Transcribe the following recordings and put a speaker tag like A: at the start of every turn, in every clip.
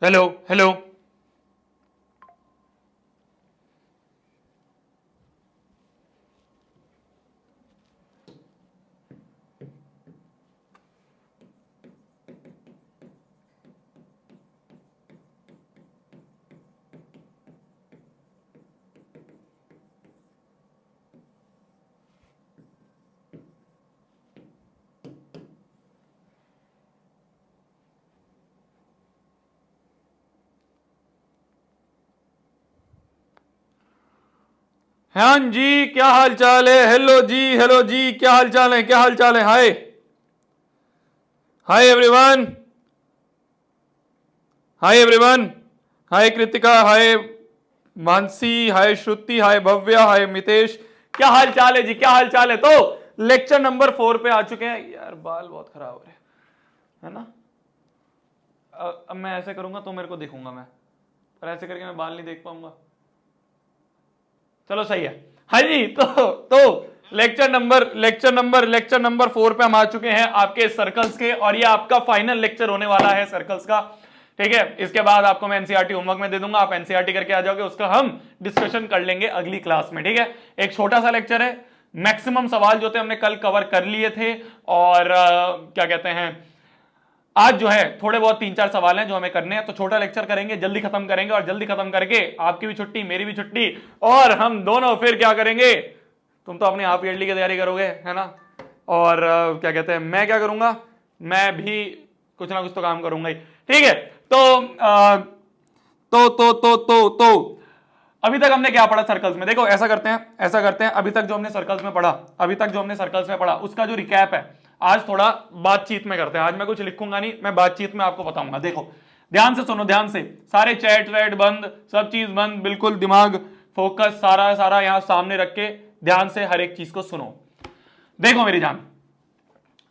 A: Hello hello. हाँ जी, क्या हाल चाल है? हेलो जी, हेलो जी, क्या हाल चाल है? क्या हाल चाल है? हाय हाय एवरीवन, हाय एवरीवन, हाय कृतिका, हाय मानसी, हाय श्रुति, हाय भव्या, हाय मितेश। क्या हाल चाल है जी? क्या हाल चाल है? तो लेक्चर नंबर 4 पे आ चुके हैं। यार बाल बहुत खराब हो रहे हैं, है ना? अब मैं ऐसे करूंगा तो मेरे को दिखूंगा मैं, पर ऐसे करके मैं बाल नहीं देख पाऊंगा। चलो सही है। हाँ जी, तो लेक्चर नंबर 4 पे हम आ चुके हैं आपके सर्कल्स के, और ये आपका फाइनल लेक्चर होने वाला है सर्कल्स का। ठीक है, इसके बाद आपको मैं एनसीईआरटी होमवर्क में दे दूंगा, आप एनसीईआरटी करके आ जाओगे, उसका हम डिस्कशन कर लेंगे अगली क्लास में। ठीक है, एक छोटा सा लेक्चर है, मैक्सिमम सवाल जो थे हमने कल कवर कर लिए थे, और क्या कहते हैं, आज जो है थोड़े बहुत 3-4 सवाल हैं जो हमें करने हैं, तो छोटा लेक्चर करेंगे, जल्दी खत्म करेंगे, और जल्दी खत्म करके आपकी भी छुट्टी मेरी भी छुट्टी, और हम दोनों फिर क्या करेंगे, तुम तो अपनी हाफ ईयरली की तैयारी करोगे, है ना? और क्या कहते हैं, मैं क्या करूंगा, मैं भी कुछ ना कुछ तो काम करूंगा ही। ठीक है, तो अभी तक हमने क्या पढ़ा सर्कल्स में? देखो ऐसा करते हैं, अभी तक जो हमने सर्कल्स में पढ़ा, उसका जो रिकैप है आज थोड़ा बातचीत में करते हैं। आज मैं कुछ लिखूंगा नहीं, मैं बातचीत में आपको बताऊंगा। देखो ध्यान से सुनो, ध्यान से, सारे चैट वैट बंद, सब चीज बंद, बिल्कुल दिमाग फोकस सारा सारा यहां सामने रख के ध्यान से हर एक चीज को सुनो। देखो मेरी जान,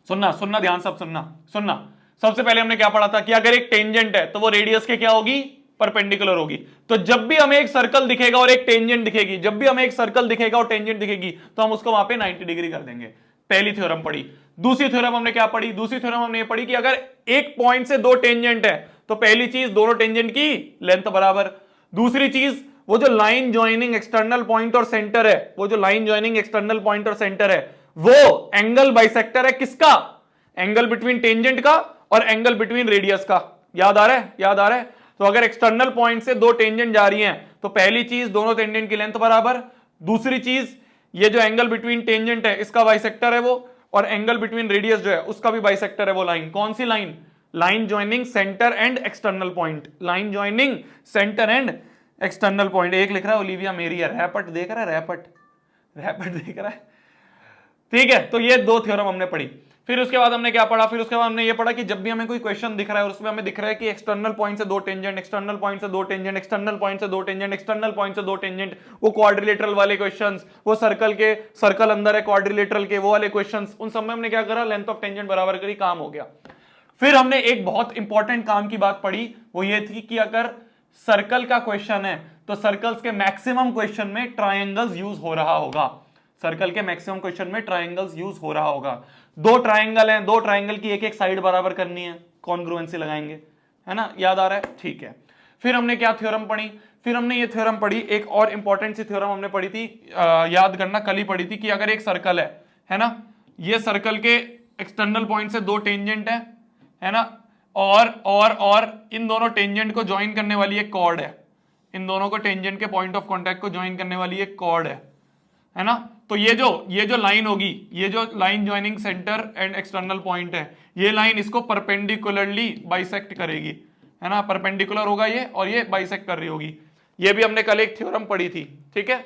A: सुनना सुनना ध्यान, सब सुनना सुनना। सबसे पहले हमने क्या पढ़ा था कि अगर एक टेंजेंट है तो वो रेडियस के क्या होगी, परपेंडिकुलर होगी। तो जब भी हमें एक सर्कल दिखेगा और एक टेंजेंट दिखेगी, जब भी हमें एक सर्कल दिखेगा और टेंजेंट दिखेगी, तो हम उसको वहां पे 90 डिग्री कर देंगे। पहली थ्योरम पढ़ी। दूसरी थ्योरम हमने क्या पढ़ी? दूसरी थ्योरम हमने ये पढ़ी कि अगर एक पॉइंट से दो टेंजेंट है तो पहली चीज, दोनों टेंजेंट की लेंथ बराबर। दूसरी चीज, वो जो लाइन ज्वाइनिंग एक्सटर्नल पॉइंट और सेंटर है, वो जो लाइन ज्वाइनिंग एक्सटर्नल पॉइंट और सेंटर है, वो एंगल बाइसेक्टर है। किसका? एंगल बिटवीन टेंजेंट का और एंगल बिटवीन रेडियस का। याद आ रहा है? याद आ रहा है? तो अगर एक्सटर्नल पॉइंट से दो टेंजेंट जा रही हैं तो पहली चीज, दोनों टेंजेंट की लेंथ बराबर। दूसरी चीज, ये जो एंगल बिटवीन टेंजेंट है इसका बाइसेक्टर है वो, और एंगल बिटवीन रेडियस जो है उसका भी बाइसेक्टर है वो लाइन। कौन सी line? Line joining centre and external point. Line joining centre and external point. एक लिख रहा है ओलिविया मेरी है, रैपट देख रहा है, रैपट रैपट देख रहा है। ठीक है, तो ये दो थ्योरम हमने पढ़ी। फिर उसके बाद हमने क्या पढ़ा? फिर उसके बाद हमने ये पढ़ा कि जब भी हमें कोई क्वेश्चन दिख रहा है और उसमें हमें दिख रहा है कि एक्सटर्नल पॉइंट से दो टेंजेंट, एक्सटर्नल पॉइंट से दो टेंजेंट, एक्सटर्नल पॉइंट से दो टेंजेंट, एक्सटर्नल पॉइंट से दो टेंजेंट, वो क्वाड्रिलेटरल वाले क्वेश्चंस, वो सर्कल के, सर्कल अंदर है क्वाड्रिलेटरल के, वो वाले क्वेश्चंस, उन सब में हमने क्या करा? लेंथ ऑफ टेंजेंट बराबर करी, काम हो गया। फिर हमने एक बहुत इंपॉर्टेंट काम की बात पढ़ी, वो ये थी कि अगर सर्कल का क्वेश्चन है तो सर्कल्स के मैक्सिमम क्वेश्चन में ट्रायंगल्स यूज हो रहा होगा। सर्कल के मैक्सिमम क्वेश्चन में ट्रायंगल्स यूज हो रहा होगा। दो ट्रायंगल हैं, दो ट्रायंगल की एक एक साइड बराबर करनी है, कॉन्ग्रुएंसी लगाएंगे, है ना? याद आ रहा है? ठीक है। फिर हमने क्या थ्योरम पढ़ी? फिर हमने ये थ्योरम पढ़ी, एक और इंपॉर्टेंट सी थ्योरम हमने पढ़ी थी, याद करना, कल ही पढ़ी थी, कि अगर एक सर्कल है ना, ये सर्कल के एक्सटर्नल पॉइंट से दो टेंजेंट है ना, और इन दोनों टेंजेंट को ज्वाइन करने वाली एक कॉर्ड है, इन दोनों को टेंजेंट के पॉइंट ऑफ कांटेक्ट को ज्वाइन करने वाली एक कॉर्ड है ना। तो ये जो लाइन होगी, ये जो line joining centre and external point है, ये लाइन इसको परपेंडिकुलरली बाइसेक्ट करेगी, है ना? परपेंडिकुलर होगा ये, और ये बाइसेक्ट कर रही होगी। ये भी हमने कल एक थ्योरम पढ़ी थी। ठीक है,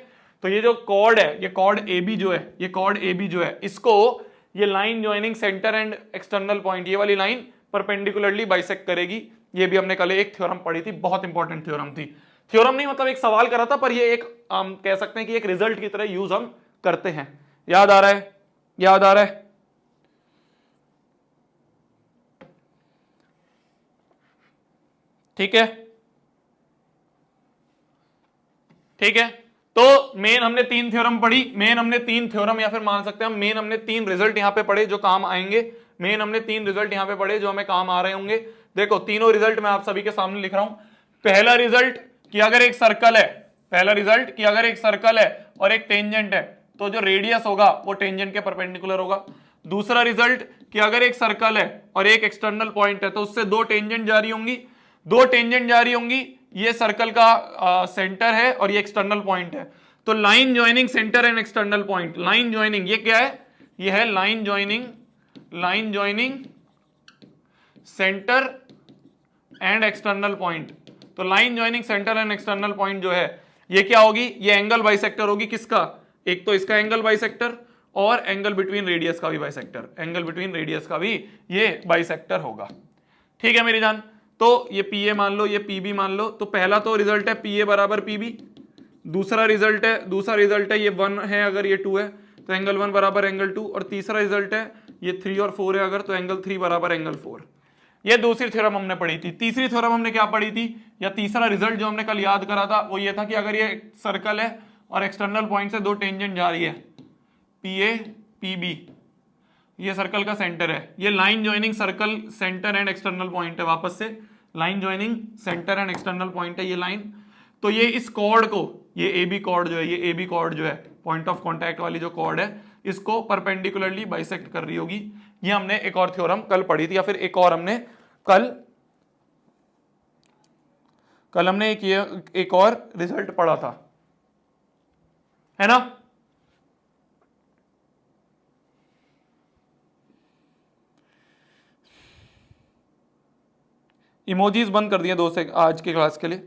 A: तो ये जो कॉर्ड है, ये कॉर्ड ए बी जो है, ये कॉर्ड ए बी जो है, इसको ये line joining centre and external point, ये वाली लाइन परपेंडिकुलरली बाइसेक्ट करेगी। ये भी हमने कल एक थ्योरम पढ़ी थी, बहुत इंपॉर्टेंट थ्योरम थी। थ्योरम नहीं मतलब एक सवाल करा था, पर ये एक कह सकते हैं कि एक रिजल्ट की तरह यूज हम करते हैं। याद आ रहा है? याद आ रहा है? ठीक है, ठीक है। तो मेन हमने तीन थ्योरम पढ़ी, मेन हमने तीन थ्योरम, या फिर मान सकते हैं हम मेन हमने तीन रिजल्ट यहां पे पढ़े जो काम आएंगे। मेन हमने तीन रिजल्ट यहां पे पढ़े जो हमें काम आ रहे होंगे। देखो तीनों रिजल्ट मैं आप सभी के सामने लिख रहा हूं। पहला रिजल्ट कि अगर एक सर्कल है, पहला रिजल्ट कि अगर एक सर्कल है और एक टेंजेंट है तो जो रेडियस होगा वो टेंजेंट के परपेंडिकुलर होगा। दूसरा रिजल्ट कि अगर एक सर्कल है और एक एक्सटर्नल पॉइंट है तो उससे दो टेंजेंट जारी होंगी, दो टेंजेंट जारी होंगी, ये सर्कल का सेंटर है और ये एक्सटर्नल पॉइंट है। तो line joining centre and external point, line joining ये क्या है, ये है line joining, line joining centre and external point. तो line joining centre and external point जो है ये क्या होगी, ये एंगल बाइसेक्टर होगी। किसका, एक तो इसका एंगल बाइसेक्टर और एंगल बिटवीन रेडियस का भी बाइसेक्टर, एंगल बिटवीन रेडियस का भी ये बाइसेक्टर होगा। ठीक है मेरी जान, तो ये पी ए मान लो, ये पी बी मान लो। तो पहला तो रिजल्ट है पी ए बराबर पी बी, दूसरा रिजल्ट है ये 1 है अगर ये 2 है तो एंगल 1 बराबर एंगल 2, और तीसरा रिजल्ट है ये 3 और 4 है अगर तो एंगल 3 बराबर एंगल 4। ये दूसरी थ्योरम हमने पढ़ी थी। तीसरी थ्योरम हमने क्या पढ़ी थी, या तीसरा रिजल्ट जो हमने कल याद करा था वो ये था कि अगर ये सर्कल है और एक्सटर्नल पॉइंट से दो टेंजेंट जा रही है पी ए पी बी, ये सर्कल का सेंटर है, ये line joining circle centre and external point है। वापस से line joining centre and external point है ये लाइन। तो ये इस कॉर्ड को, ये ए बी कॉर्ड जो है, ये ए बी कॉर्ड जो है पॉइंट ऑफ कांटेक्ट वाली जो कॉर्ड है, इसको परपेंडिकुलरली बाइसेक्ट कर रही होगी। ये हमने एक और थ्योरम कल पढ़ी थी, या फिर एक और हमने कल हमने एक और रिजल्ट पढ़ा था, है ना। इमोजीज बंद कर दिए दोस्त आज के क्लास के लिए।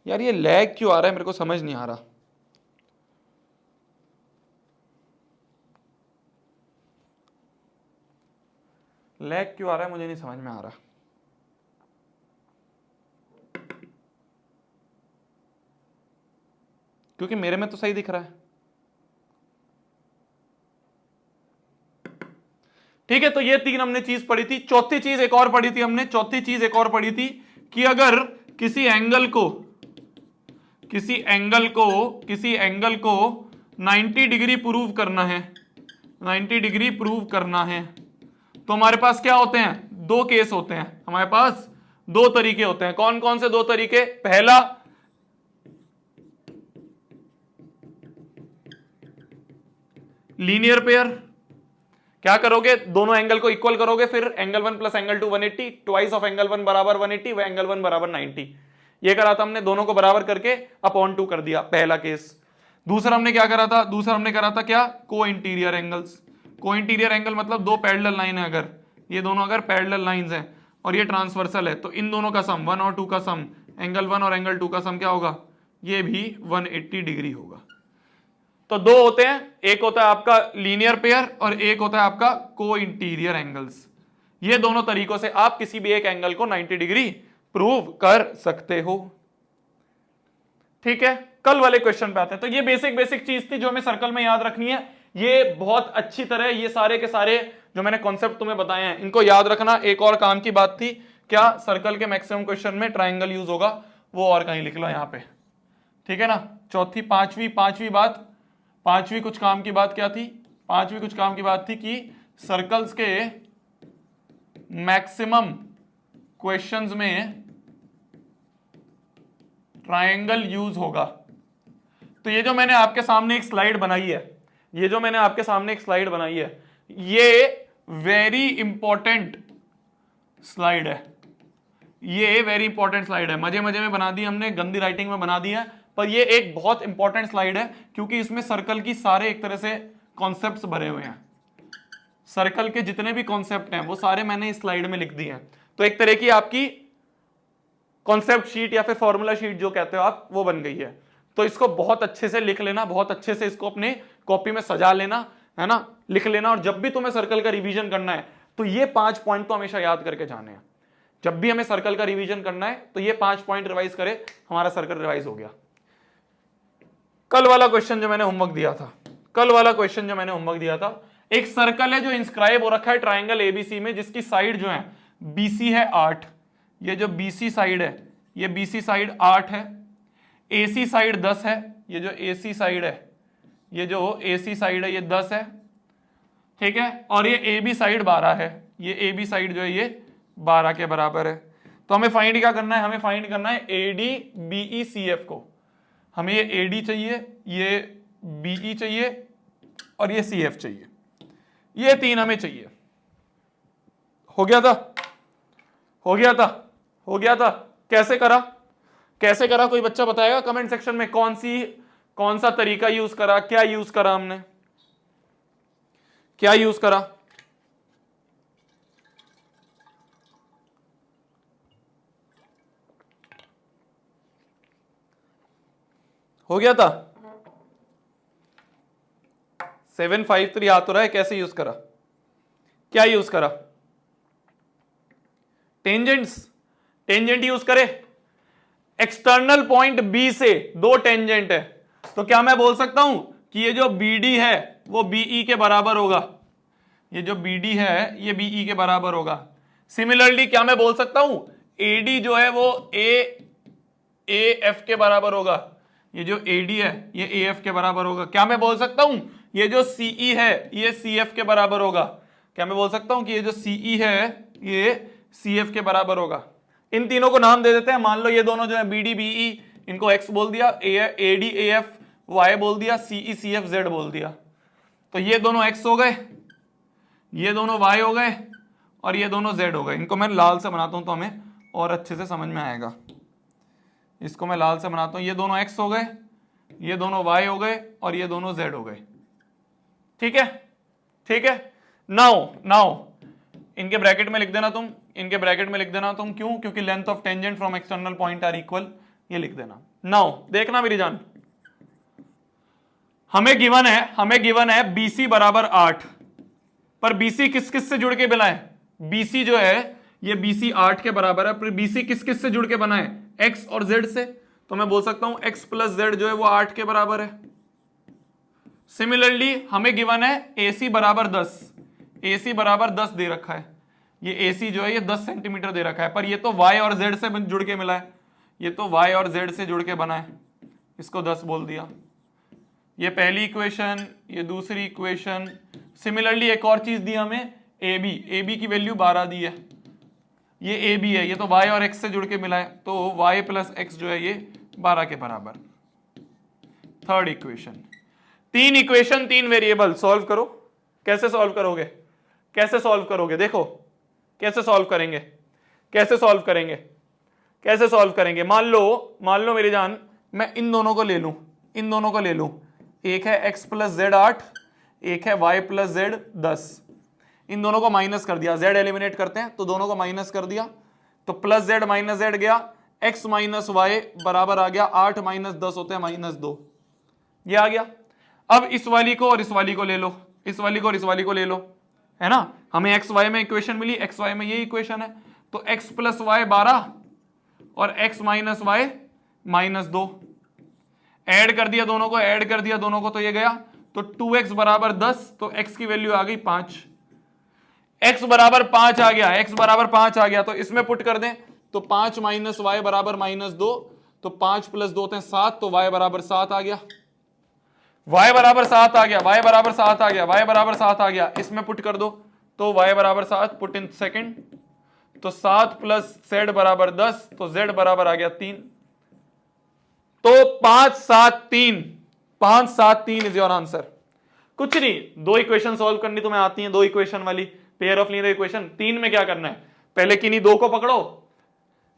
A: यार ये लैग क्यों आ रहा है, मेरे को समझ नहीं आ रहा। लैग क्यों आ रहा है मुझे नहीं समझ में आ रहा। क्योंकि मेरे में तो सही दिख रहा है। ठीक है, तो ये तीन हमने चीज पढ़ी थी। चौथी चीज एक और पढ़ी थी हमने, चौथी चीज एक और पढ़ी थी कि अगर किसी एंगल को 90 डिग्री प्रूव करना है, 90 डिग्री प्रूव करना है तो हमारे पास क्या होते हैं, दो केस होते हैं हमारे पास, दो तरीके होते हैं। कौन कौन से दो तरीके, पहला लीनियर पेयर, क्या करोगे, दोनों एंगल को इक्वल करोगे, फिर angle 1 plus angle 2 180, twice of angle 1 बराबर 180 व एंगल 1 बराबर 90। ये करा था हमने, दोनों को बराबर करके अपॉन 2 कर दिया, पहला केस। दूसरा हमने क्या करा था, दूसरा हमने करा था क्या, को इंटीरियर एंगल्स। को इंटीरियर एंगल मतलब दो पैरेलल लाइन है, अगर ये दोनों अगर पैरेलल लाइंस हैं और ये ट्रांसवर्सल है तो इन दोनों का सम 1 और 2 का सम, एंगल 1 और एंगल 2 का सम क्या होगा, ये भी 180 डिग्री होगा। तो दो होते हैं, एक होता है आपका लीनियर पेयर और एक होता है आपका को इंटीरियर एंगल्स। ये दोनों तरीकों से आप किसी भी एक एंगल को 90 डिग्री प्रूव कर सकते हो। ठीक है, कल वाले क्वेश्चन पे आते हैं। तो ये बेसिक चीज थी जो हमें सर्कल में याद रखनी है। ये बहुत अच्छी तरह ये सारे के सारे जो मैंने कॉन्सेप्ट तुम्हें बताए हैं इनको याद रखना। एक और काम की बात थी, क्या सर्कल के मैक्सिमम क्वेश्चन में ट्राइंगल यूज होगा, वो और कहीं लिख लो यहां पे। ठीक है ना। चौथी पांचवी कुछ काम की बात क्या थी, पांचवी कुछ काम की बात थी कि सर्कल्स के मैक्सिमम क्वेश्चंस में ट्रायंगल यूज होगा। तो ये जो मैंने आपके सामने एक स्लाइड बनाई है, ये वेरी इंपॉर्टेंट स्लाइड है। ये वेरी इंपॉर्टेंट स्लाइड है, मजे में बना दी हमने, गंदी राइटिंग में बना दी है, पर ये एक बहुत इंपॉर्टेंट स्लाइड है क्योंकि इसमें सर्कल की सारे एक तरह से कॉन्सेप्ट्स भरे हुए हैं। सर्कल के जितने भी कॉन्सेप्ट हैं वो सारे मैंने इस स्लाइड में लिख दिए हैं। तो एक तरह की आपकी कॉन्सेप्ट शीट या फिर फॉर्मूला शीट जो कहते हो आप, वो बन गई है। तो इसको बहुत अच्छे से लिख लेना, बहुत अच्छे से इसको अपने कॉपी में सजा लेना, है ना, लिख लेना। और जब भी तुम्हें सर्कल का रिवीजन करना है तो ये 5 पॉइंट तो हमेशा याद करके जाने हैं। जब भी हमें सर्कल का रिवीजन करना है तो ये 5 पॉइंट रिवाइज करे, हमारा सर्कल रिवाइज हो गया। कल वाला क्वेश्चन जो मैंने होमवर्क दिया था, एक सर्कल है जो इंस्क्राइब हो रखा है ट्राइंगल एबीसी में, जिसकी साइड जो है बीसी है 8। ये जो बीसी साइड है, ये बीसी साइड 8 है, एसी साइड 10 है, ये जो एसी साइड है, ये 10 है। ठीक है, और ये ए बी साइड 12 है, ये ए बी साइड जो है ये 12 के बराबर है। तो हमें फाइंड क्या करना है, हमें फाइंड करना है A D B E C F को। हमें ये ए डी चाहिए, ये बी ई चाहिए और ये सी एफ चाहिए, ये तीन हमें चाहिए। हो गया था, हो गया था, हो गया था। कैसे करा, कैसे करा, कोई बच्चा बताएगा कमेंट सेक्शन में कौन सा तरीका यूज करा, क्या यूज करा हमने, क्या यूज करा। हो गया था 753 आ तो रहा है, कैसे यूज करा, क्या यूज करा, टेंजेंट्स, टेंजेंट यूज करे। एक्सटर्नल पॉइंट बी से दो टेंजेंट है, तो क्या मैं बोल सकता हूं कि ये जो BD है वो BE के बराबर होगा, ये जो BD है ये BE के बराबर होगा। सिमिलरली क्या मैं बोल सकता हूं AD जो है वो AF के बराबर होगा, ये जो AD है ये AF के बराबर होगा। क्या मैं बोल सकता हूं ये जो CE है ये CF के बराबर होगा, क्या मैं बोल सकता हूं कि ये जो CE है ये CF के बराबर होगा। इन तीनों को नाम दे देते हैं, मान लो ये दोनों जो है BD BE, इनको X बोल दिया, AD AF Y बोल दिया, CE CF Z बोल दिया। तो ये दोनों X हो गए, ये दोनों Y हो गए और ये दोनों Z हो गए। इनको मैं लाल से बनाता हूं तो हमें और अच्छे से समझ में आएगा। इसको मैं लाल से बनाता हूं, ये दोनों X हो गए, ये दोनों Y हो गए और ये दोनों Z हो गए। ठीक है, ठीक है। नाउ इनके ब्रैकेट में लिख देना तुम, इनके ब्रैकेट में लिख देना तुम, क्यों, क्योंकि length of tangent from external point are equal, ये लिख देना। नाउ देखना मेरी जान, हमें गिवन है BC बराबर 8, पर BC किस किस से जुड़ के बना है, BC जो है ये BC 8 के बराबर है, पर BC किस किस से जुड़ के बना है, X और Z से। तो मैं बोल सकता हूं X प्लस Z जो है वो 8 के बराबर है। सिमिलरली हमें गिवन है AC बराबर 10, AC बराबर 10 दे रखा है, ये AC जो है ये 10 सेंटीमीटर दे रखा है, पर ये तो Y और Z से जुड़ के मिला है, ये तो Y और Z से जुड़ के बना है, इसको 10 बोल दिया। ये पहली इक्वेशन, ये दूसरी इक्वेशन। सिमिलरली एक और चीज दी हमें AB की वैल्यू 12 दी है, ये AB है, ये तो Y और X से जुड़ के मिला है, तो Y प्लस X जो है ये 12 के बराबर। थर्ड इक्वेशन, तीन इक्वेशन तीन वेरिएबल, सॉल्व करो। कैसे सॉल्व करोगे, कैसे सॉल्व करोगे, देखो कैसे सॉल्व करेंगे, कैसे सॉल्व करेंगे, कैसे सॉल्व करेंगे। मान लो मेरी जान मैं इन दोनों को ले लूं, इन दोनों को ले लूं, एक है X प्लस Z 8, एक है Y प्लस Z 10, इन दोनों को माइनस कर दिया, Z एलिमिनेट करते हैं तो दोनों को माइनस कर दिया, तो प्लस Z माइनस Z गया, X माइनस Y बराबर आ गया 8 माइनस 10 होते हैं -2, ये आ गया। अब इस वाली को और इस वाली को ले लो, इस वाली को और इस वाली को ले लो, है ना, हमें एक्स वाई में इक्वेशन मिली, एक्स वाई में ये इक्वेशन है, तो x प्लस वाई 12 और x माइनस वाई -2, ऐड कर दिया दोनों को, ऐड कर दिया दोनों को, तो ये गया, तो 2x बराबर 10, तो x की वैल्यू आ गई 5, x बराबर 5 आ गया, x बराबर 5 आ गया, तो इसमें पुट कर दें, तो 5 माइनस वाई बराबर -2, तो 5 प्लस 2 होते हैं 7, तो y बराबर 7 आ गया, y बराबर 7 आ गया, y बराबर 7 आ गया, y बराबर 7 आ गया, इसमें पुट कर दो, तो y बराबर 7, पुट इन सेकंड, तो 7 प्लस z बराबर 10, तो z बराबर आ गया 3, तो 5 7 3, 5 7 3 इज योर आंसर। कुछ नहीं, दो इक्वेशन सॉल्व करनी तुम्हें आती हैं, दो इक्वेशन वाली पेयर ऑफ लीनियर इक्वेशन। तीन में क्या करना है, पहले किन्हीं दो को पकड़ो,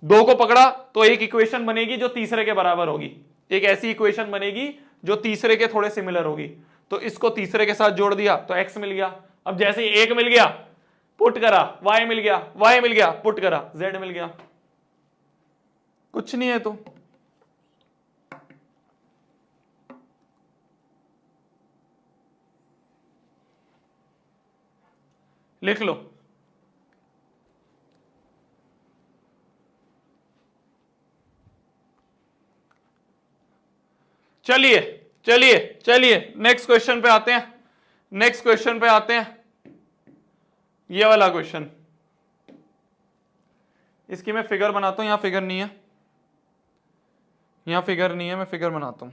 A: दो को पकड़ा तो एक इक्वेशन बनेगी जो तीसरे के बराबर होगी, एक ऐसी इक्वेशन बनेगी जो तीसरे के थोड़े सिमिलर होगी, तो इसको तीसरे के साथ जोड़ दिया तो x मिल गया। अब जैसे ही एक मिल गया पुट करा, y मिल गया, y मिल गया पुट करा, z मिल गया। कुछ नहीं है तो लिख लो। चलिए चलिए चलिए नेक्स्ट क्वेश्चन पे आते हैं, नेक्स्ट क्वेश्चन पे आते हैं। ये वाला क्वेश्चन, इसकी मैं फिगर बनाता हूं, यहां फिगर नहीं है, यहां फिगर नहीं है, मैं फिगर बनाता हूं।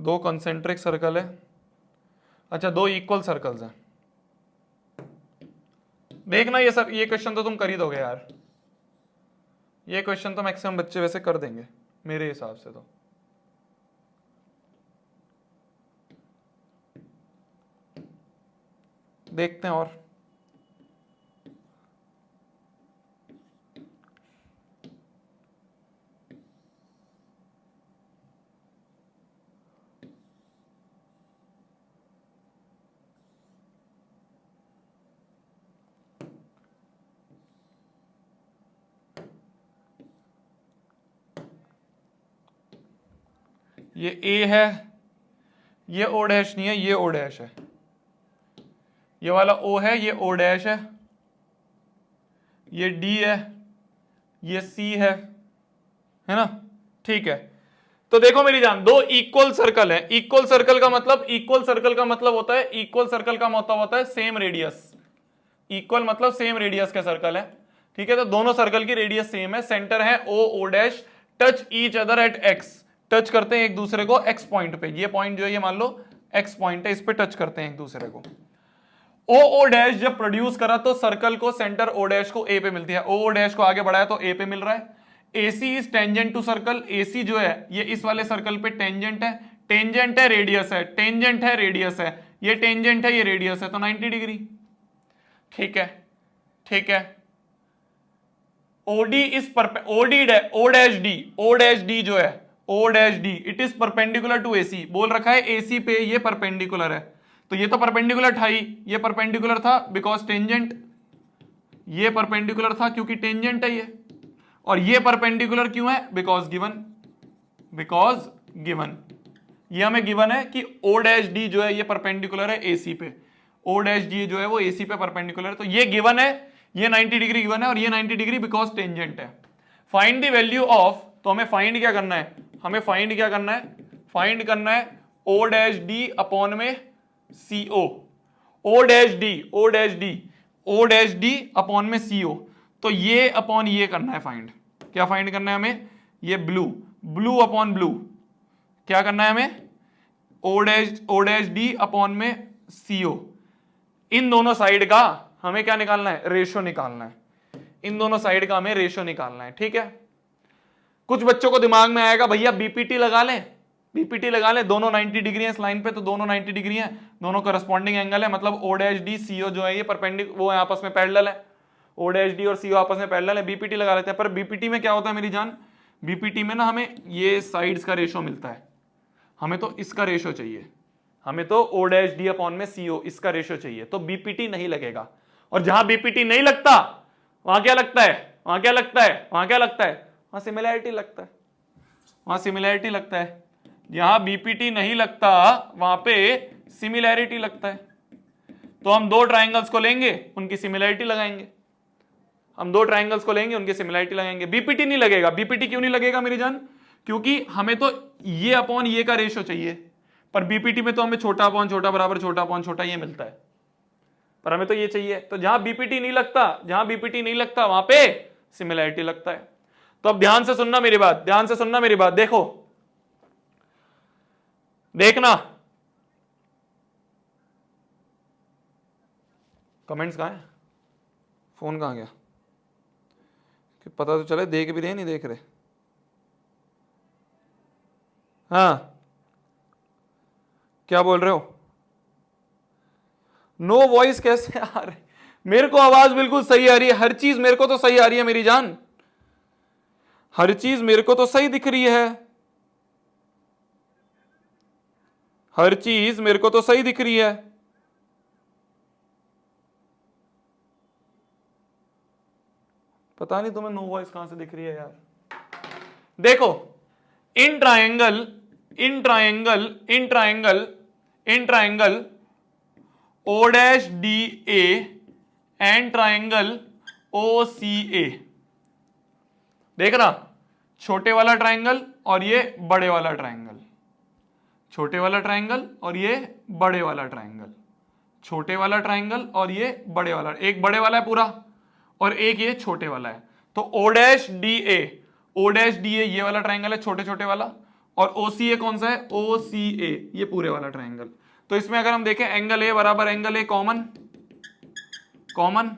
A: दो कंसेंट्रिक सर्कल है, अच्छा दो इक्वल सर्कल्स हैं। देखना ये सब, ये क्वेश्चन तो तुम कर ही दोगे यार, ये क्वेश्चन तो मैक्सिमम बच्चे वैसे कर देंगे मेरे हिसाब से। तो देखते हैं और ये ए है, ये ओ डैश नहीं है, ये ओ डैश है, ये वाला ओ है, ये ओ डैश है, ये डी है, ये सी है ना, ठीक है। तो देखो मेरी जान, दो इक्वल सर्कल है, इक्वल सर्कल का मतलब, इक्वल सर्कल का मतलब होता है, इक्वल सर्कल का मतलब होता है सेम रेडियस, इक्वल मतलब सेम रेडियस का सर्कल है, ठीक है। तो दोनों सर्कल की रेडियस सेम है, सेंटर है O O dash, touch each other at X, touch करते हैं एक दूसरे को एक्स पॉइंट पे, ये पॉइंट जो है ये मान लो एक्स पॉइंट है, इस पे टच करते हैं एक दूसरे को। ओ ओ डैश जब प्रोड्यूस करा तो सर्कल को सेंटर ओ डैश को ए पे मिलती है, ओ ओ डैश को आगे बढ़ाया तो ए पे मिल रहा है। AC is tangent to circle, AC जो है ये इस वाले सर्कल पे टेंजेंट है, टेंजेंट है रेडियस है, टेंजेंट है रेडियस है, ये टेंजेंट है ये रेडियस है, तो 90 डिग्री, ठीक है, ठीक है। OD is O dash D जो है, O dash D it is perpendicular to AC, बोल रखा है AC पे ये परपेंडिकुलर है, तो ये तो परपेंडिकुलर था ही, ये परपेंडिकुलर था बिकॉज टेंजेंट, ये परपेंडिकुलर था क्योंकि टेंजेंट है ये, और ये परपेंडिकुलर क्यों है, बिकॉज गिवन, ये हमें गिवन है कि ओ डैश डी जो है ये परपेंडिकुलर है AC पे, ओ डैश डी जो है वो AC पे परपेंडिकुलर है, तो ये गिवन है, ये 90 डिग्री गिवन है, और ये 90 डिग्री बिकॉज टेंजेंट है। फाइंड द वैल्यू ऑफ, तो हमें फाइंड क्या करना है, हमें फाइंड क्या करना है, फाइंड करना है ओ डैश डी अपॉन में CO, O dash D upon में CO, तो ये अपॉन ये करना है फाइंड, क्या फाइंड करना है हमें, ये ब्लू अपॉन ब्लू, क्या करना है हमें, ओ डैश डी अपॉन में CO, इन दोनों साइड का हमें क्या निकालना है, रेशो निकालना है, इन दोनों साइड का हमें रेशो निकालना है, ठीक है। कुछ बच्चों को दिमाग में आएगा भैया बीपीटी लगा लें, बीपीटी लगा लें, दोनों 90 डिग्री है इस लाइन पे, तो दोनों 90 डिग्री है, दोनों करस्पॉन्डिंग एंगल है, मतलब ओ डैश डी CO जो है ये परपेंडिकुलर, वो आपस में पैरेलल है, ओ डैश डी और CO आपस में पैरेलल है, बीपीटी लगा लेते हैं। पर बीपीटी में क्या होता है मेरी जान, बीपीटी में ना हमें ये साइड्स का रेशो मिलता है, हमें तो इसका रेशो चाहिए, हमें तो ओ डैश डी अपॉन में CO इसका रेशो चाहिए, तो बीपीटी नहीं लगेगा। और जहां बीपीटी नहीं लगता वहां क्या लगता है, वहां क्या लगता है, वहां क्या लगता है, वहां सिमिलैरिटी लगता है, वहां सिमिलैरिटी लगता है। जहां बीपीटी नहीं लगता वहां पे सिमिलैरिटी लगता है, तो हम दो ट्राइंगल्स को लेंगे उनकी सिमिलैरिटी लगाएंगे, हम दो ट्राइंगल्स को लेंगे उनकी सिमिलैरिटी लगाएंगे, बीपीटी नहीं लगेगा। बीपीटी क्यों नहीं लगेगा मेरी जान, क्योंकि हमें तो ये अपॉन ये का रेशो चाहिए, पर बीपीटी में तो हमें छोटा अपॉन छोटा बराबर छोटा अपॉन छोटा ये मिलता है, पर हमें तो ये चाहिए। तो जहां बीपीटी नहीं लगता, जहां बीपीटी नहीं लगता वहां पे सिमिलैरिटी लगता है। तो अब ध्यान से सुनना मेरी बात, ध्यान से सुनना मेरी बात, देखो देखना, कमेंट्स कहां है, फोन कहां गया, कि पता तो चले देख भी रहे नहीं देख रहे। हाँ क्या बोल रहे हो, नो वॉइस कैसे आ रही, मेरे को आवाज बिल्कुल सही आ रही है, हर चीज मेरे को तो सही आ रही है मेरी जान, हर चीज मेरे को तो सही दिख रही है, हर चीज मेरे को तो सही दिख रही है। पता नहीं तुम्हें नो वॉइस कहां से दिख रही है यार। देखो इन triangle O dash D A and triangle O C A, देखना छोटे वाला ट्रायंगल और ये बड़े वाला ट्रायंगल, छोटे वाला ट्रायंगल और ये बड़े वाला ट्रायंगल, छोटे वाला ट्रायंगल और ये बड़े वाला, एक बड़े वाला है पूरा और एक ये छोटे वाला है। तो ओ डैश डी ए ये वाला ट्रायंगल है छोटे छोटे वाला, और ओ सी ए कौन सा है, ओ सी ए, ये पूरे वाला ट्राइंगल। तो इसमें अगर हम देखें एंगल ए बराबर एंगल ए कॉमन, कॉमन,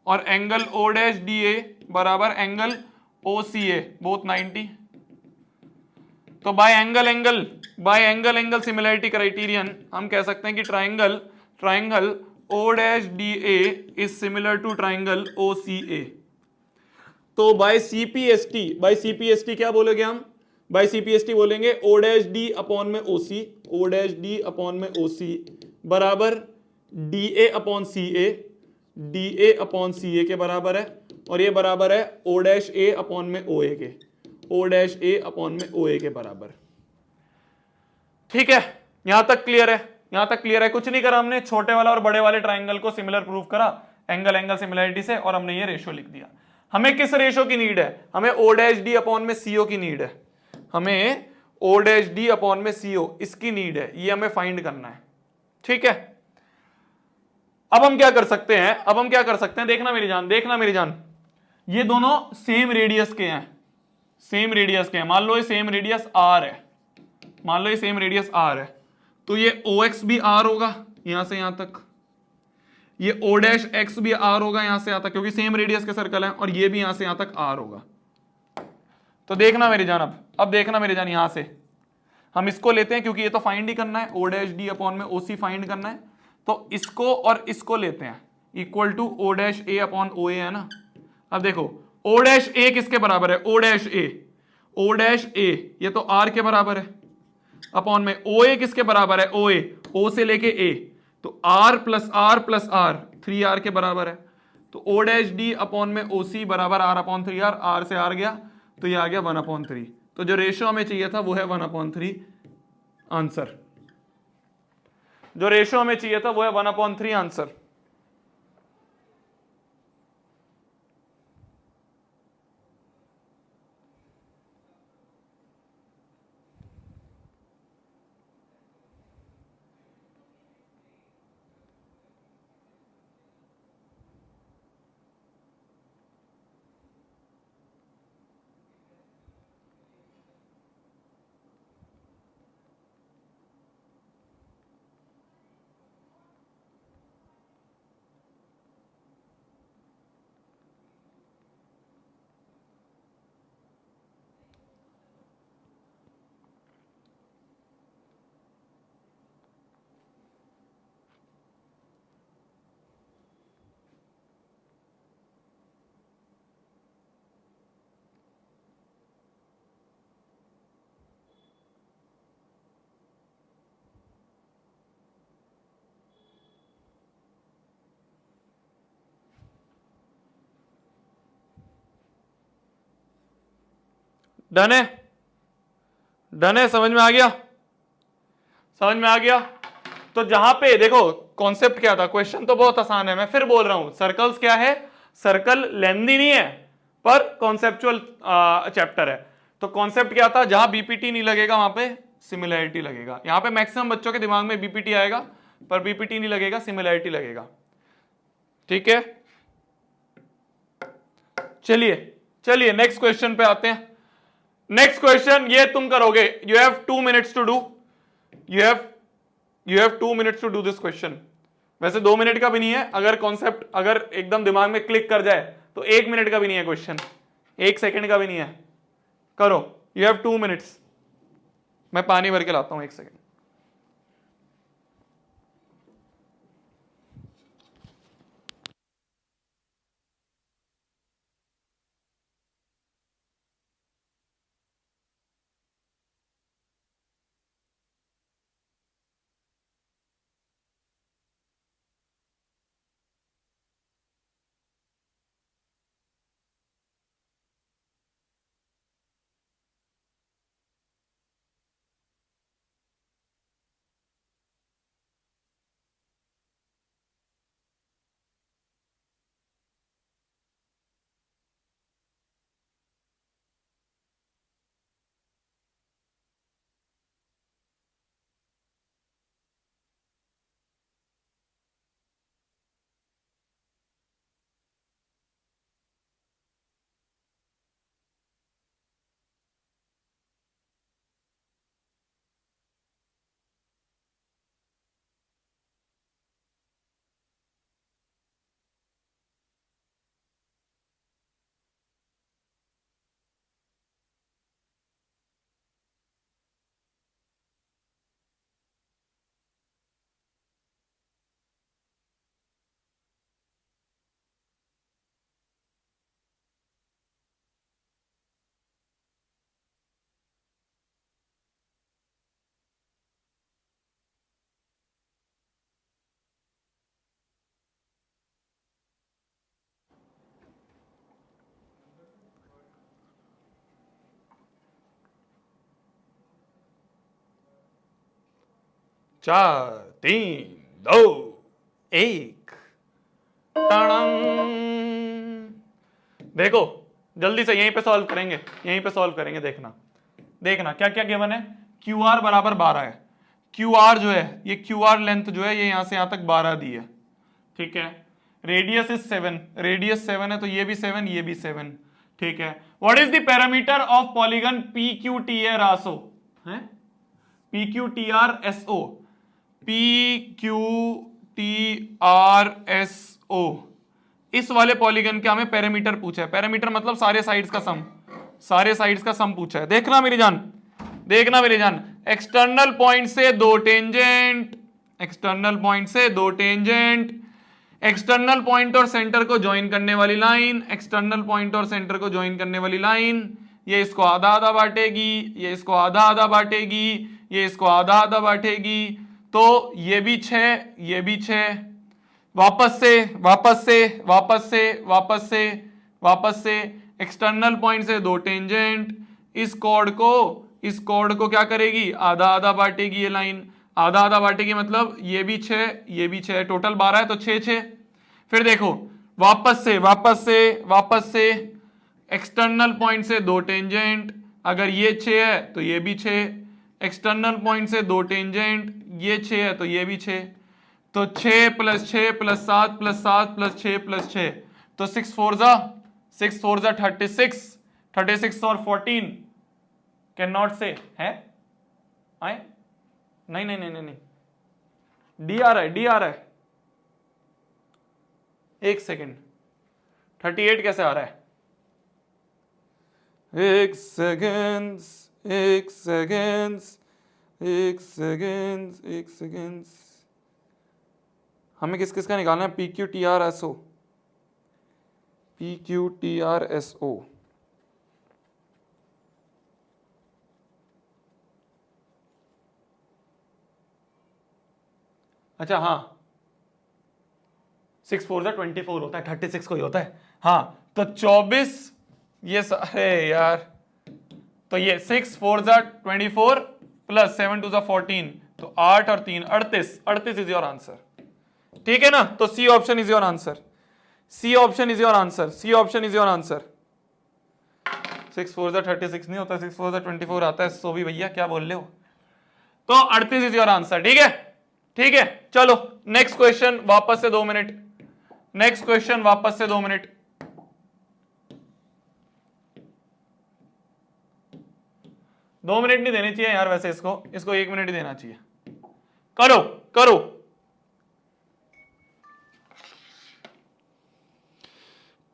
A: और angle O dash D A बराबर angle O C A, both 90। तो by angle angle similarity criterion हम कह सकते हैं कि triangle O dash D A is similar to triangle O C A. तो by CPST क्या बोलोगे हम, बाय सीपीएसटी बोलेंगे ओ डैश डी अपॉन में OC, O dash D upon में ओसी बराबर D A upon C A, D A upon C A के बराबर है, और ये बराबर है ओ डैश ए अपॉन में ओ ए के, ओ डैश ए अपॉन में ओ ए के बराबर। ठीक है, यहां तक क्लियर है, यहां तक क्लियर है। कुछ नहीं करा हमने, छोटे वाला और बड़े वाले ट्राइंगल को सिमिलर प्रूव करा एंगल एंगल सिमिलरिटी से, और हमने ये रेशियो लिख दिया। हमें किस रेशियो की नीड है, हमें ओ डैश डी अपॉन में सीओ की नीड है, हमें ओ डैश डी अपॉन में सीओ इसकी नीड है, ये हमें फाइंड करना है। ठीक है, अब हम क्या कर सकते हैं, अब हम क्या कर सकते हैं, देखना मेरी जान, देखना मेरी जान, ये दोनों सेम रेडियस के हैं, सेम रेडियस के हैं। मान लो ये सेम रेडियस आर है, मान लो ये सेम रेडियस आर है, तो ये ओ एक्स भी आर होगा यहां से यहां तक, ये ओ डैश एक्स भी आर होगा यहां से यहां तक, क्योंकि सेम रेडियस के सर्कल है, और ये भी यहां से यहां तक आर होगा। तो देखना मेरी जान, अब देखना मेरी जान, यहां से हम इसको लेते हैं क्योंकि ये तो फाइंड ही करना है, ओ डैश डी अपॉन में ओ सी फाइंड करना है, तो इसको और इसको लेते हैं, इक्वल टू ओ डैश ए अपॉन ओ ए है ना। अब देखो ओ डैश ए किसके बराबर है, ओ डैश ए, ओ डैश ए ये तो आर के बराबर है, अपॉन में ओ ए किसके बराबर है, ओ ए, ओ से लेके ए, तो आर प्लस आर 3 आर के बराबर है। तो ओ डैश डी अपॉन में ओ सी बराबर आर अपॉन 3 आर, आर से आर गया तो ये आ गया 1/3। तो जो रेशियो हमें चाहिए था वो है 1/3 आंसर, जो रेशियो हमें चाहिए था वो है 1/3 आंसर। डन है, डन है, समझ में आ गया, समझ में आ गया। तो जहां पे देखो कॉन्सेप्ट क्या था, क्वेश्चन तो बहुत आसान है, मैं फिर बोल रहा हूं, सर्कल्स क्या है, सर्कल लेंदी नहीं है पर कॉन्सेप्चुअल चैप्टर है। तो कॉन्सेप्ट क्या था, जहां बीपीटी नहीं लगेगा वहां पे सिमिलैरिटी लगेगा। यहां पे मैक्सिमम बच्चों के दिमाग में बीपीटी आएगा पर बीपीटी नहीं लगेगा, सिमिलैरिटी लगेगा। ठीक है, चलिए चलिए नेक्स्ट क्वेश्चन पे आते हैं। नेक्स्ट क्वेश्चन ये तुम करोगे, you have 2 minutes to do, you have 2 minutes to do this question. वैसे 2 मिनट का भी नहीं है, अगर कॉन्सेप्ट अगर एकदम दिमाग में क्लिक कर जाए तो 1 मिनट का भी नहीं है क्वेश्चन, 1 सेकंड का भी नहीं है। करो, यू हैव 2 मिनट्स। मैं पानी भर के लाता हूं, 1 सेकंड। 4 3 2 1। देखो जल्दी से यहीं पे सॉल्व करेंगे, यहीं पे सॉल्व करेंगे। देखना देखना क्या क्या गिवन है। क्यू आर बराबर 12 है। क्यू आर जो है ये क्यू आर लेंथ जो है ये यहां से यहां तक 12 दी है, ठीक है। रेडियस इज 7, रेडियस 7 है तो ये भी 7 ये भी 7, ठीक है। What is the parameter of polygon P Q T R S O है, P Q T R S O, P Q T R S O. इस वाले पॉलीगन का हमें पैरामीटर पूछा है। पैरामीटर मतलब सारे साइड्स का सम, सारे साइड्स का सम पूछा है। देखना मेरी जान, देखना मेरी जान, एक्सटर्नल पॉइंट से दो टेंजेंट, एक्सटर्नल पॉइंट से दो टेंजेंट, एक्सटर्नल पॉइंट और सेंटर को ज्वाइन करने वाली लाइन, एक्सटर्नल पॉइंट और सेंटर को ज्वाइन करने वाली लाइन, ये इसको आधा आधा बांटेगी, ये इसको आधा आधा बांटेगी, ये इसको आधा आधा बांटेगी, तो ये भी 6 ये भी 6। वापस से वापस से वापस से वापस से वापस से एक्सटर्नल पॉइंट से दो टेंजेंट, इस कॉर्ड को क्या करेगी, आधा आधा बांटेगी। ये लाइन आधा आधा बांटेगी मतलब ये भी 6 ये भी 6, टोटल 12 है तो 6 6। फिर देखो वापस से वापस से वापस से एक्सटर्नल पॉइंट से दो टेंजेंट, अगर ये 6 है तो ये भी 6, एक्सटर्नल पॉइंट से दो टेंजेंट, ये 6 है तो ये भी 6, तो 6 + 6 + 7 + 7 + 6 + 6, तो 6 4 जा 36, 36 और 14 कैन नॉट से है आए, नहीं नहीं नहीं नहीं, डी आ रहा है, डी आ रहा है। एक सेकेंड, 38 कैसे आ रहा है, एक सेकेंड एक सेकेंड एक सेकेंड एक सेकेंड, हमें किस किस का निकालना है, P Q T R S O, P Q T R S O. अच्छा हाँ 6 4 जा 24 होता है, 36 को ही होता है। हाँ तो 24 ये सारे यार, तो ये 6 4 जा 24 + 7 2 जा 14, तो 8 और 3 38 इज योर आंसर, ठीक है ना। तो C option is your answer, C option is your answer, C option is your answer. 6 4 जा 36 नहीं होता, 6 4 जा 24 आता है। सो भी भैया क्या बोल रहे हो, तो 38 इज योर आंसर, ठीक है ठीक है। चलो नेक्स्ट क्वेश्चन वापस से 2 मिनट, नेक्स्ट क्वेश्चन वापस से 2 मिनट। दो मिनट नहीं देने चाहिए यार वैसे, इसको 1 मिनट ही देना चाहिए। करो करो,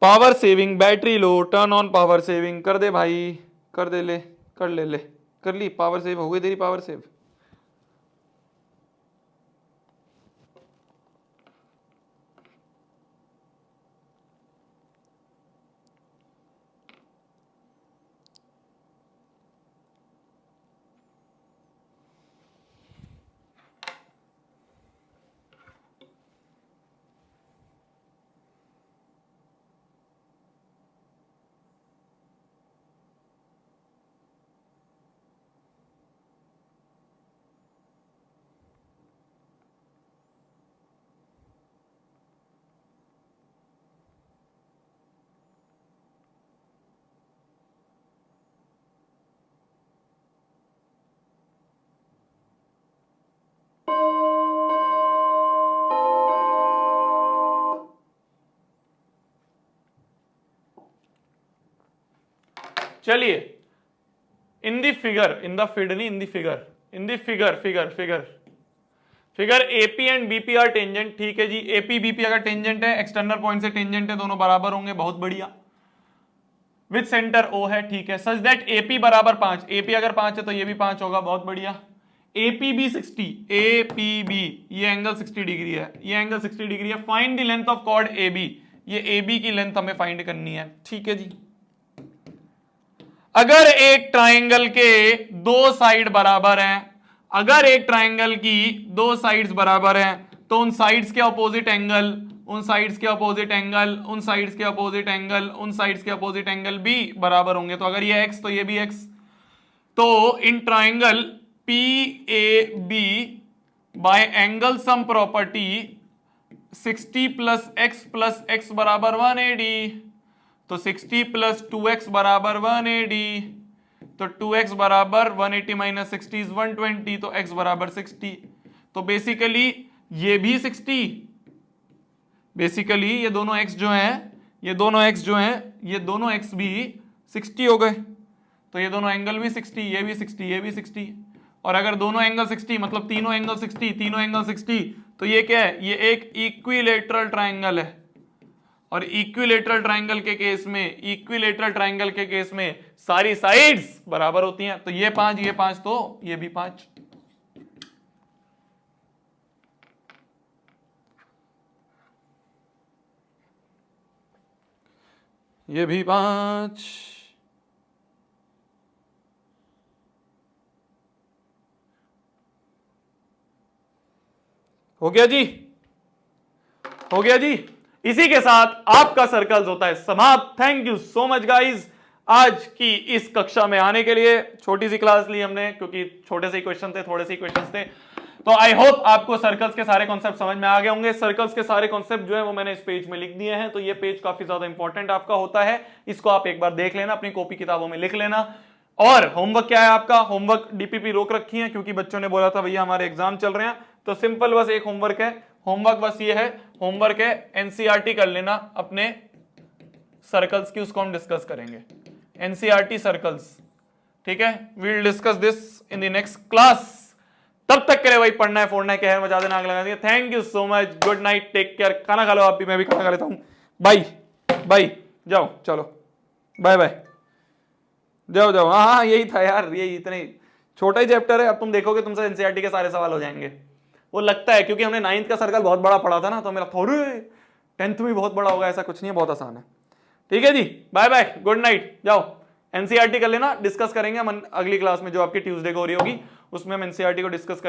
A: power saving, battery low, turn on power saving, कर दे भाई, कर दे, ले कर ले कर ली, पावर सेव हो गई तेरी, पावर सेव। चलिए in the figure, in the फिड नहीं, in the figure, in the figure figure figure figure AP and BP are tangent, ठीक है जी। एपी बीपी अगर टेंजेंट है, एक्सटर्नल पॉइंट से टेंजेंट है, दोनों बराबर होंगे, बहुत बढ़िया। विद सेंटर ओ है, ठीक है। सच दैट एपी बराबर 5, एपी अगर 5 है तो ये भी 5 होगा, बहुत बढ़िया। एपीबी 60, एपीबी ये एंगल 60 डिग्री है, ये एंगल 60 डिग्री है। Find the length of chord AB, ये एबी की लेंथ हमें फाइंड करनी है, ठीक है जी। अगर एक ट्राइंगल के दो साइड बराबर हैं, अगर एक ट्राइंगल की दो साइड्स बराबर हैं, तो उन साइड्स के अपोजिट एंगल, उन साइड्स के अपोजिट एंगल, उन साइड्स के अपोजिट एंगल, उन साइड्स के अपोजिट एंगल भी बराबर होंगे। तो अगर ये x तो ये भी x, तो in triangle PAB bye angle sum property 60 plus x बराबर 180, तो 60 प्लस 2x बराबर 180, तो 2x बराबर 180 माइनस 60 इज 120, तो x बराबर 60। तो बेसिकली ये भी 60, बेसिकली ये दोनों x जो हैं, ये दोनों x जो हैं, ये दोनों x भी 60 हो गए। तो ये दोनों एंगल भी 60, ये भी 60, ये भी 60। और अगर दोनों एंगल 60 मतलब तीनों एंगल 60, तीनों एंगल 60, तो ये क्या है, ये एक इक्विलेटरल ट्रायंगल है। और इक्विलेटरल ट्रायंगल के केस में, इक्विलेटरल ट्रायंगल के केस में सारी साइड्स बराबर होती हैं। तो ये 5 तो ये भी 5। ये भी 5। हो गया जी, हो गया जी। इसी के साथ आपका सर्कल्स होता है समाप्त। Thank you so much guys आज की इस कक्षा में आने के लिए। छोटी सी क्लास ली हमने क्योंकि छोटे से क्वेश्चन थे, थोड़े से क्वेश्चन थे। तो आई होप आपको सर्कल्स के सारे कॉन्सेप्ट समझ में आ गए होंगे। सर्कल्स के सारे कॉन्सेप्ट जो है वो मैंने इस पेज में लिख दिए हैं। तो ये पेज काफी ज्यादा इंपॉर्टेंट आपका होता है, इसको आप एक बार देख लेना, अपनी कॉपी किताबों में लिख लेना। और होमवर्क क्या है आपका, होमवर्क डीपीपी रोक रखी है क्योंकि बच्चों ने बोला था भैया हमारे एग्जाम चल रहे हैं। तो सिंपल बस एक होमवर्क है, होमवर्क बस ये है, होमवर्क है एनसीईआरटी कर लेना अपने सर्कल्स की, उसको हम डिस्कस करेंगे एनसीईआरटी सर्कल्स। ठीक है, we will discuss this in the next class. तब तक के लिए भाई पढ़ना है, फोड़ना है, कहर मचा देना, आग लगा दिया। Thank you so much, good night, take care. खाना खा लो आप भी, मैं भी खाना खा लेता हूं। बाय बाय, जाओ चलो, बाय बाय, जाओ जाओ। हाँ हाँ यही था यार, ये इतने छोटा ही चैप्टर है। अब तुम देखोगे तुमसे एनसीईआरटी के सारे सवाल हो जाएंगे। वो लगता है क्योंकि हमने 9th का सर्कल बहुत बड़ा पढ़ा था ना, तो मेरा थोड़े 10th में बहुत बड़ा होगा, ऐसा कुछ नहीं है, बहुत आसान है। ठीक है जी, बाय बाय, गुड नाइट, जाओ एनसीईआरटी कर लेना। डिस्कस करेंगे हम अगली क्लास में जो आपकी ट्यूसडे को हो रही होगी, उसमें हम एनसीईआरटी को डिस्कस